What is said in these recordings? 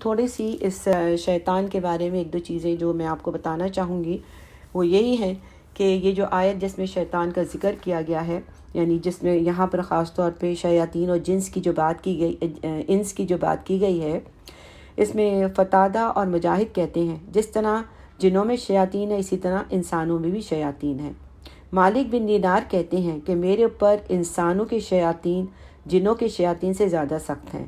تھوڑی سی اس شیطان کے بارے میں ایک دو چیزیں جو میں آپ کو بتانا چاہوں گی وہ یہی ہے کہ یہ جو آیت جس میں شیطان کا ذکر کیا گیا ہے، یعنی جس میں یہاں پر خاص طور پہ شیاطین اور انس کی جو بات کی گئی ہے، اس میں فتادہ اور مجاہد کہتے ہیں جس طرح جنوں میں شیاطین ہے اسی طرح انسانوں میں بھی شیاطین ہیں۔ مالک بن دینار کہتے ہیں کہ میرے اوپر انسانوں کے شیاطین جنوں کے شیاطین سے زیادہ سخت ہیں۔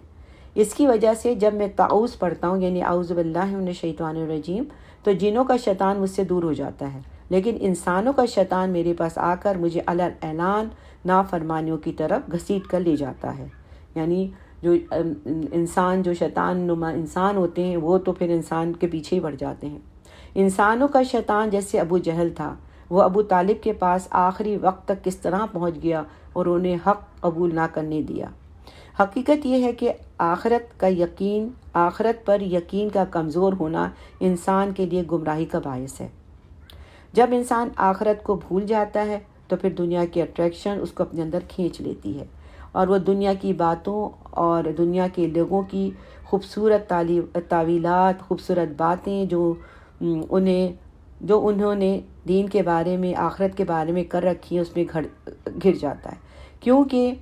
اس کی وجہ سے جب میں تعوذ پڑھتا ہوں یعنی اعوذ باللہ من الشیطان الرجیم تو جنوں کا شیطان مجھ سے دور ہو جاتا ہے، لیکن انسانوں کا شیطان میرے پاس آ کر مجھے اعلان نافرمانیوں کی طرف گھسیٹ کر لے جاتا ہے۔ یعنی جو شیطان نما انسان ہوتے ہیں وہ تو پھر انسان کے پیچھے ہی بڑھ جاتے ہیں۔ انسانوں کا شیطان جیسے ابو جہل تھا، وہ ابو طالب کے پاس آخری وقت تک کس طرح پہنچ گیا اور انہیں حق قبول نہ کرنے دیا۔ حقیقت یہ ہے کہ آخرت پر یقین کا کمزور ہونا انسان کے لیے گمراہی کا باعث ہے۔ جب انسان آخرت کو بھول جاتا ہے تو پھر دنیا کی اٹریکشن اس کو اپنے اندر کھینچ لیتی ہے اور وہ دنیا کی باتوں اور دنیا کے لوگوں کی خوبصورت تعویلات، خوبصورت باتیں جو انہوں نے دین کے بارے میں، آخرت کے بارے میں کر رکھی ہیں، اس میں گر جاتا ہے، کیونکہ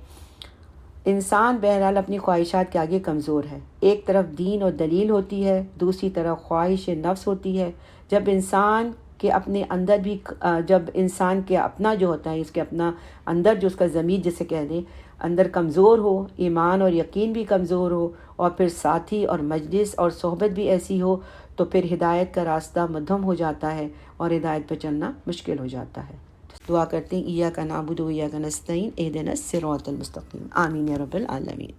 انسان بہرحال اپنی خواہشات کے آگے کمزور ہے۔ ایک طرف دین اور دلیل ہوتی ہے، دوسری طرف خواہش نفس ہوتی ہے۔ جب انسان کے اپنے اندر بھی جب انسان کے اپنا جو ہوتا ہے، اس کے اپنا اندر جو اس کا ضمیر جسے کہہ دیں اندر کمزور ہو، ایمان اور یقین بھی کمزور ہو، اور پھر ساتھی اور مجلس اور صحبت بھی ایسی ہو تو پھر ہدایت کا راستہ مدھم ہو جاتا ہے اور ہدایت پہ چلنا مشکل ہو جاتا ہے۔ دعا کرتے ہیں ایاک نعبد و ایاک نستعین اہدنا الصراط المستقیم، آمین یا رب العالمین۔